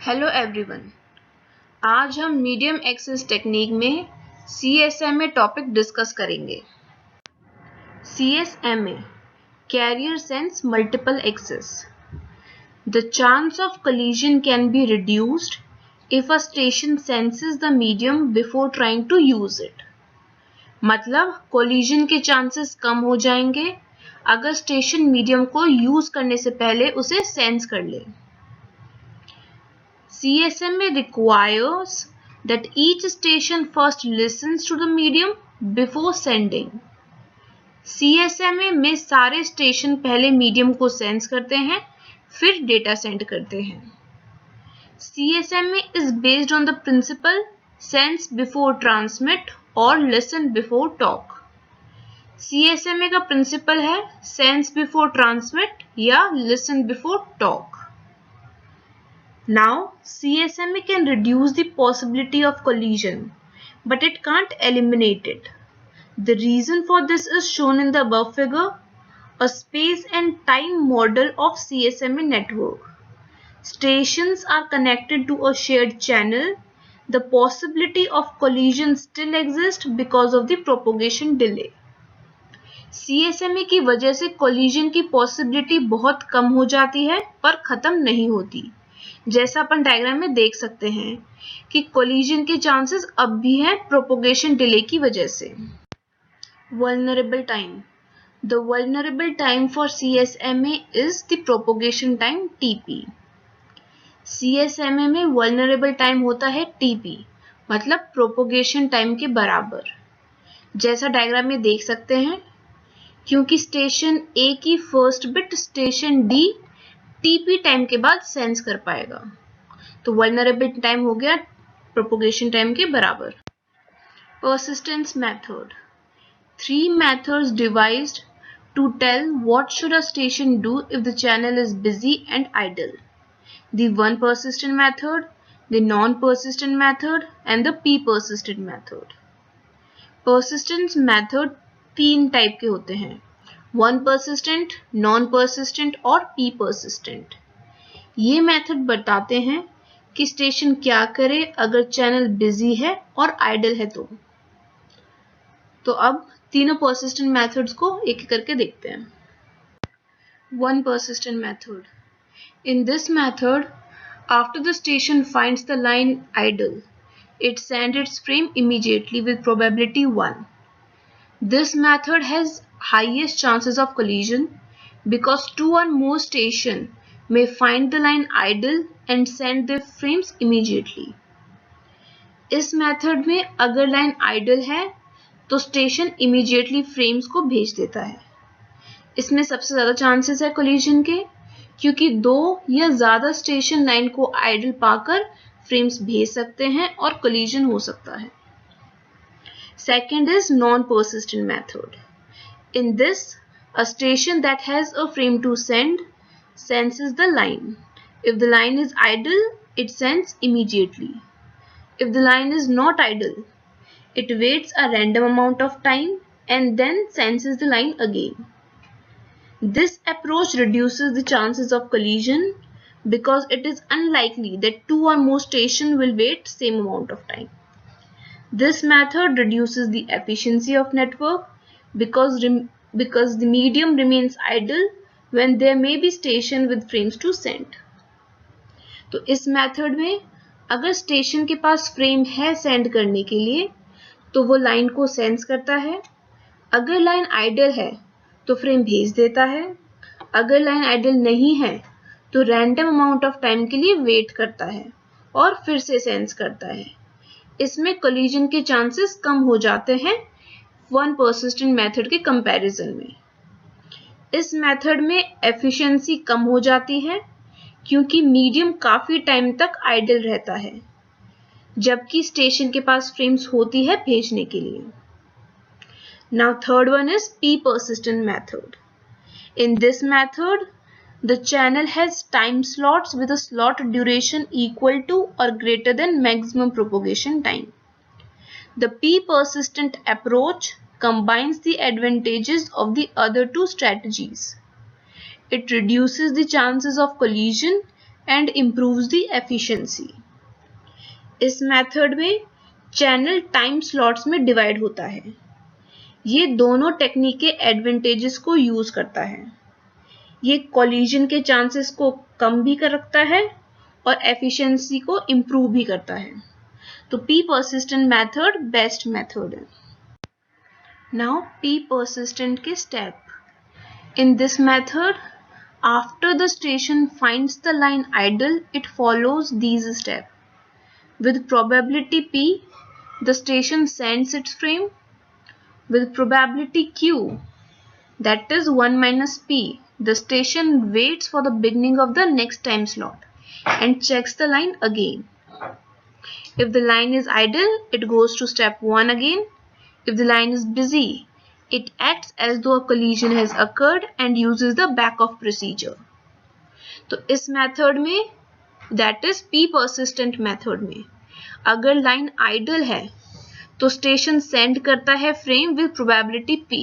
Hello everyone. आज हम medium access technique में CSMA टॉपिक डिस्कस करेंगे। CSMA Carrier Sense Multiple Access. The chance of collision can be reduced if a station senses the medium before trying to use it. मतलब collision के chances कम हो जाएंगे अगर station medium को use करने से पहले उसे सेंस कर ले। CSMA requires that each station first listens to the medium before sending. CSMA में सारे स्टेशन पहले मीडियम को सेंस करते हैं फिर डेटा सेंड करते हैं। CSMA is based on the principle sense before transmit और listen before talk. CSMA का प्रिंसिपल है sense before transmit या listen before talk. Now, CSMA can reduce the possibility of collision, but it can't eliminate it. The reason for this is shown in the above figure, a space and time model of CSMA network. Stations are connected to a shared channel. The possibility of collision still exists because of the propagation delay. CSMA की वजह से collision की possibility बहुत कम हो जाती है पर खत्म नहीं होती। जैसा अपन डायग्राम में देख सकते हैं कि कोलिजन के चांसेस अब भी हैं प्रोपोगेशन डिले की वजह से। Vulnerable time. The vulnerable time for CSMA is the propagation time TP। CSMA में वल्नरेबल टाइम होता है TP, मतलब प्रोपोगेशन टाइम के बराबर। जैसा डायग्राम में देख सकते हैं, क्योंकि स्टेशन A की first bit station D TP time के बाद सेंस कर पाएगा, तो वल्नरेबल टाइम हो गया प्रोपोगेशन टाइम के बराबर। Persistence method. 3 methods devised to tell what should a station do if the channel is busy and idle. The one-persistent method, the non-persistent method, and the p-persistent method. Persistence method 3 type के होते हैं, one persistent, non persistent और P persistent. ये method बताते हैं कि station क्या करे अगर चैनल बिजी है और आइडल है तो अब तीनों परसिस्टेंट मेथड्स को एक एक करके देखते हैं। One persistent method. In this method, after the station finds the line idle, it sends its frame immediately with probability 1. This method has highest chances of collision because 2 or more stations may find the line idle and send their frames immediately. इस method में अगर line idol है तो station immediately frames को भेज देता है। इसमें सबसे ज़्यादा चांसेस है कोलिजन के, क्योंकि 2 या ज़्यादा स्टेशन लाइन को आइडल पाकर फ्रेम्स भेज सकते हैं और कोलिजन हो सकता है। Second is non-persistent method. In this, a station that has a frame to send senses the line. If the line is idle, it sends immediately. If the line is not idle, it waits a random amount of time and then senses the line again. This approach reduces the chances of collision because it is unlikely that 2 or more stations will wait same amount of time. This method reduces the efficiency of network because the medium remains idle when there may be station with frames to send. तो इस method में अगर station के पास frame है send करने के लिए तो वो लाइन को सेंस करता है। अगर लाइन आइडल है तो फ्रेम भेज देता है। अगर लाइन आइडल नहीं है तो रैंडम अमाउंट ऑफ टाइम के लिए वेट करता है और फिर से सेंस करता है। इसमें कोलिजन के चांसेस कम हो जाते हैं वन परसिस्टेंट मेथड के कंपैरिजन में। इस मेथड में एफिशिएंसी कम हो जाती है क्योंकि मीडियम काफी टाइम तक आइडल रहता है, जबकि स्टेशन के पास फ्रेम्स होती है भेजने के लिए। Now third one is P persistent method. In this method, the channel has time slots with a slot duration equal to or greater than maximum propagation time. The p-persistent approach combines the advantages of the other two strategies. It reduces the chances of collision and improves the efficiency. इस method में channel time slots में divide होता है। ये दोनों technique के advantages को use करता है। ये कोलिजन के चांसेस को कम भी कर रखता है और एफिशिएंसी को इम्प्रूव भी करता है। तो P persistent method best method है। नाउ पी परसिस्टेंट के step. In this method, after the station finds the line idle, it follows these steps. With probability P, the station sends its frame. With probability Q, that is 1 minus P, the station waits for the beginning of the next time slot and checks the line again. If the line is idle, it goes to step 1 again. If the line is busy, it acts as though a collision has occurred and uses the back-off procedure. तो इस method में, that is P persistent method में, अगर line idol है तो station send करता है frame with probability P.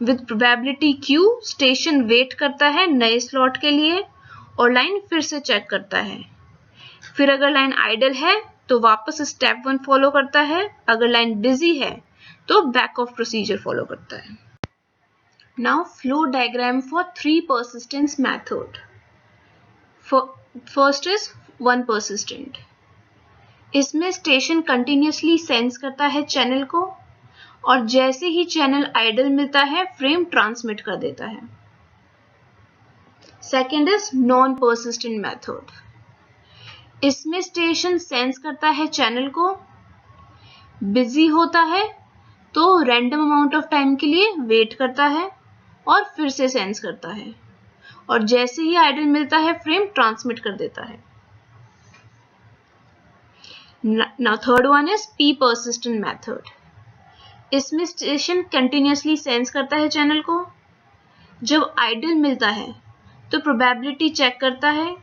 With probability Q, station wait करता है नए स्लॉट के लिए और लाइन फिर से चेक करता है। फिर अगर लाइन आइडल है तो वापस स्टेप 1 फॉलो करता है। अगर लाइन बिजी है तो बैक ऑफ प्रोसीजर फॉलो करता है। Now flow diagram for 3 persistence method. First is 1 persistent. इसमें स्टेशन कंटिन्यूसली सेंस करता है चैनल को और जैसे ही चैनल आइडल मिलता है फ्रेम ट्रांसमिट कर देता है। Second is non persistent method. इसमें स्टेशन सेंस करता है चैनल को, बिजी होता है तो रैंडम अमाउंट ऑफ टाइम के लिए वेट करता है और फिर से सेंस करता है और जैसे ही आइडल मिलता है फ्रेम ट्रांसमिट कर देता है। Now third one is P persistent method. इसमें स्टेशन कंटिन्यूसली सेंस करता है चैनल को। जब आइडल मिलता है तो प्रोबेबिलिटी चेक करता है।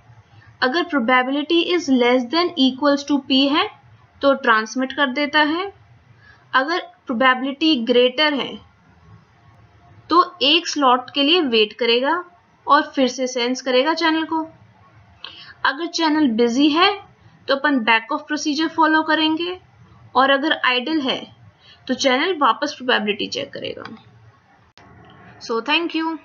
अगर probability is less than equals to P है तो ट्रांसमिट कर देता है। अगर प्रोबेबिलिटी ग्रेटर है तो एक स्लॉट के लिए वेट करेगा और फिर से सेंस करेगा चैनल को। अगर चैनल बिजी है तो अपन बैक ऑफ प्रोसीजर फॉलो करेंगे और अगर आइडल है तो चैनल वापस प्रोबेबिलिटी चेक करेगा। So thank you.